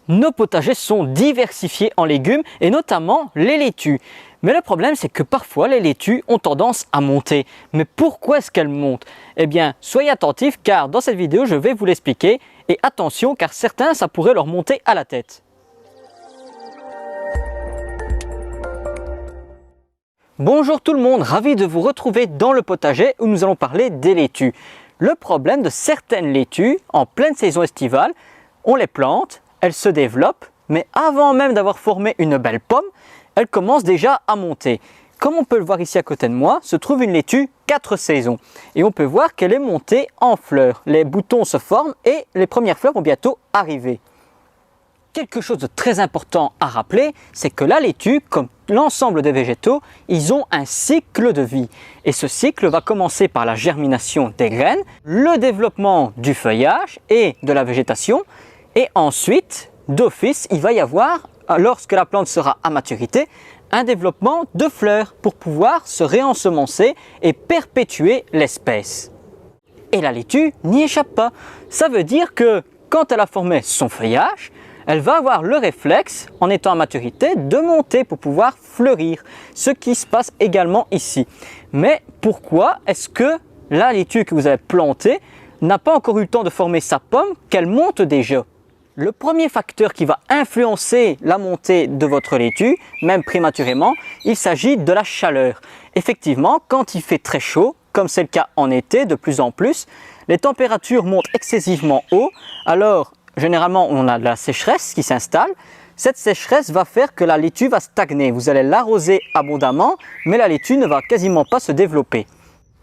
Nos potagers sont diversifiés en légumes et notamment les laitues. Mais le problème, c'est que parfois les laitues ont tendance à monter. Mais pourquoi est-ce qu'elles montent? Eh bien, soyez attentifs car dans cette vidéo, je vais vous l'expliquer. Et attention car certains, ça pourrait leur monter à la tête. Bonjour tout le monde, ravi de vous retrouver dans le potager où nous allons parler des laitues. Le problème de certaines laitues en pleine saison estivale, on les plante, elles se développent, mais avant même d'avoir formé une belle pomme, elles commencent déjà à monter. Comme on peut le voir ici à côté de moi, se trouve une laitue 4 saisons. Et on peut voir qu'elle est montée en fleurs. Les boutons se forment et les premières fleurs vont bientôt arriver. Quelque chose de très important à rappeler, c'est que la laitue, comme l'ensemble des végétaux, ils ont un cycle de vie. Et ce cycle va commencer par la germination des graines, le développement du feuillage et de la végétation. Et ensuite, d'office, il va y avoir, lorsque la plante sera à maturité, un développement de fleurs pour pouvoir se réensemencer et perpétuer l'espèce. Et la laitue n'y échappe pas. Ça veut dire que quand elle a formé son feuillage, elle va avoir le réflexe, en étant à maturité, de monter pour pouvoir fleurir. Ce qui se passe également ici. Mais pourquoi est-ce que la laitue que vous avez plantée n'a pas encore eu le temps de former sa pomme qu'elle monte déjà? Le premier facteur qui va influencer la montée de votre laitue, même prématurément, il s'agit de la chaleur. Effectivement, quand il fait très chaud, comme c'est le cas en été de plus en plus, les températures montent excessivement haut. Alors, généralement, on a de la sécheresse qui s'installe. Cette sécheresse va faire que la laitue va stagner. Vous allez l'arroser abondamment, mais la laitue ne va quasiment pas se développer.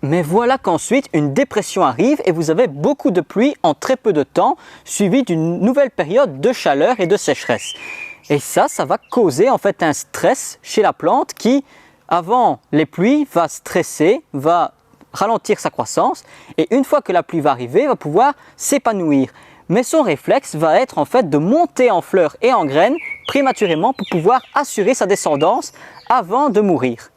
Mais voilà qu'ensuite une dépression arrive et vous avez beaucoup de pluie en très peu de temps, suivi d'une nouvelle période de chaleur et de sécheresse. Et ça va causer en fait un stress chez la plante qui, avant les pluies, va stresser, va ralentir sa croissance et une fois que la pluie va arriver, va pouvoir s'épanouir. Mais son réflexe va être en fait de monter en fleurs et en graines prématurément pour pouvoir assurer sa descendance avant de mourir.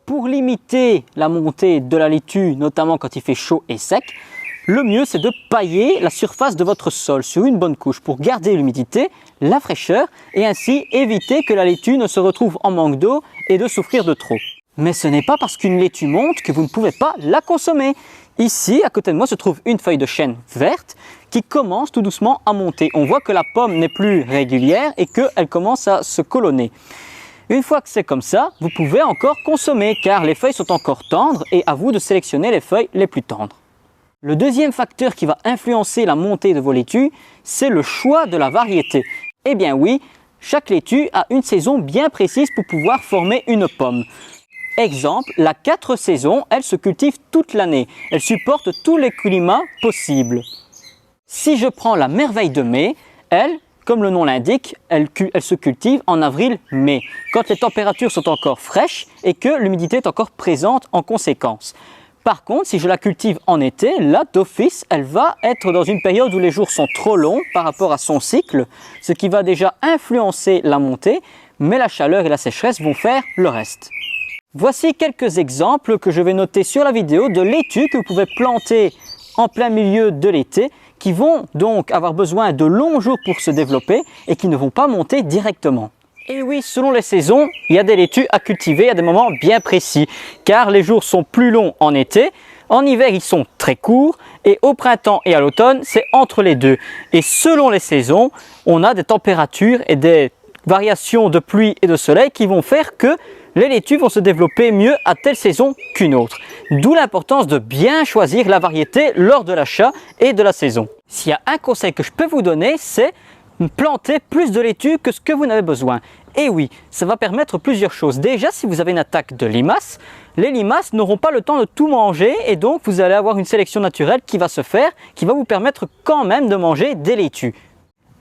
Pour limiter la montée de la laitue, notamment quand il fait chaud et sec, le mieux c'est de pailler la surface de votre sol sur une bonne couche pour garder l'humidité, la fraîcheur et ainsi éviter que la laitue ne se retrouve en manque d'eau et de souffrir de trop. Mais ce n'est pas parce qu'une laitue monte que vous ne pouvez pas la consommer. Ici, à côté de moi, se trouve une feuille de chêne verte qui commence tout doucement à monter. On voit que la pomme n'est plus régulière et qu'elle commence à se colonner. Une fois que c'est comme ça, vous pouvez encore consommer car les feuilles sont encore tendres et à vous de sélectionner les feuilles les plus tendres. Le deuxième facteur qui va influencer la montée de vos laitues, c'est le choix de la variété. Eh bien oui, chaque laitue a une saison bien précise pour pouvoir former une pomme. Exemple, la 4 saisons, elle se cultive toute l'année. Elle supporte tous les climats possibles. Si je prends la merveille de mai, elle, comme le nom l'indique, elle se cultive en avril-mai, quand les températures sont encore fraîches et que l'humidité est encore présente en conséquence. Par contre, si je la cultive en été, là d'office, elle va être dans une période où les jours sont trop longs par rapport à son cycle, ce qui va déjà influencer la montée, mais la chaleur et la sécheresse vont faire le reste. Voici quelques exemples que je vais noter sur la vidéo de laitues que vous pouvez planter en plein milieu de l'été, qui vont donc avoir besoin de longs jours pour se développer et qui ne vont pas monter directement. Et oui, selon les saisons, il y a des laitues à cultiver à des moments bien précis, car les jours sont plus longs en été, en hiver ils sont très courts, et au printemps et à l'automne, c'est entre les deux. Et selon les saisons, on a des températures et des variations de pluie et de soleil qui vont faire que les laitues vont se développer mieux à telle saison qu'une autre. D'où l'importance de bien choisir la variété lors de l'achat et de la saison. S'il y a un conseil que je peux vous donner, c'est planter plus de laitues que ce que vous n'avez besoin. Et oui, ça va permettre plusieurs choses. Déjà, si vous avez une attaque de limaces, les limaces n'auront pas le temps de tout manger et donc vous allez avoir une sélection naturelle qui va se faire, qui va vous permettre quand même de manger des laitues.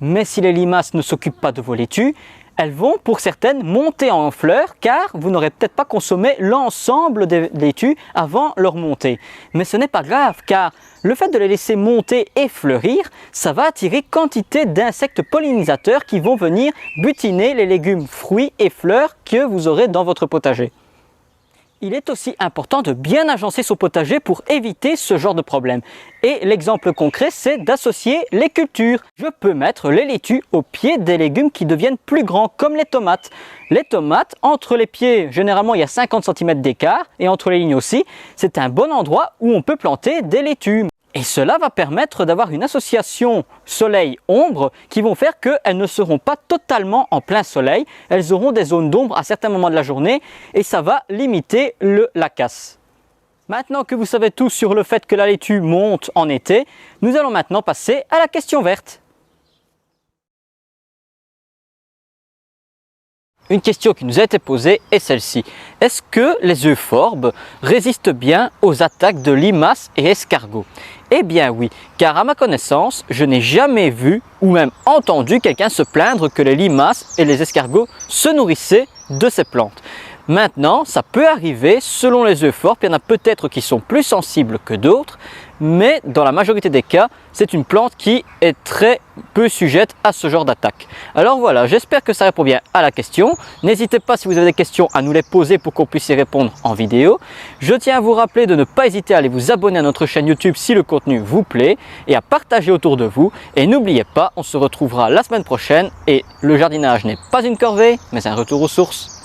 Mais si les limaces ne s'occupent pas de vos laitues, elles vont pour certaines monter en fleurs car vous n'aurez peut-être pas consommé l'ensemble des laitues avant leur montée. Mais ce n'est pas grave car le fait de les laisser monter et fleurir, ça va attirer quantité d'insectes pollinisateurs qui vont venir butiner les légumes, fruits et fleurs que vous aurez dans votre potager. Il est aussi important de bien agencer son potager pour éviter ce genre de problème. Et l'exemple concret, c'est d'associer les cultures. Je peux mettre les laitues au pied des légumes qui deviennent plus grands, comme les tomates. Les tomates, entre les pieds, généralement il y a 50 cm d'écart, et entre les lignes aussi, c'est un bon endroit où on peut planter des laitues. Et cela va permettre d'avoir une association soleil-ombre qui vont faire qu'elles ne seront pas totalement en plein soleil. Elles auront des zones d'ombre à certains moments de la journée et ça va limiter la casse. Maintenant que vous savez tout sur le fait que la laitue monte en été, nous allons maintenant passer à la question verte. Une question qui nous a été posée est celle-ci. Est-ce que les euphorbes résistent bien aux attaques de limaces et escargots? Eh bien oui, car à ma connaissance, je n'ai jamais vu ou même entendu quelqu'un se plaindre que les limaces et les escargots se nourrissaient de ces plantes. Maintenant, ça peut arriver selon les euphorbes, il y en a peut-être qui sont plus sensibles que d'autres, mais dans la majorité des cas, c'est une plante qui est très peu sujette à ce genre d'attaque. Alors voilà, j'espère que ça répond bien à la question. N'hésitez pas si vous avez des questions à nous les poser pour qu'on puisse y répondre en vidéo. Je tiens à vous rappeler de ne pas hésiter à aller vous abonner à notre chaîne YouTube si le contenu vous plaît et à partager autour de vous. Et n'oubliez pas, on se retrouvera la semaine prochaine et le jardinage n'est pas une corvée, mais un retour aux sources.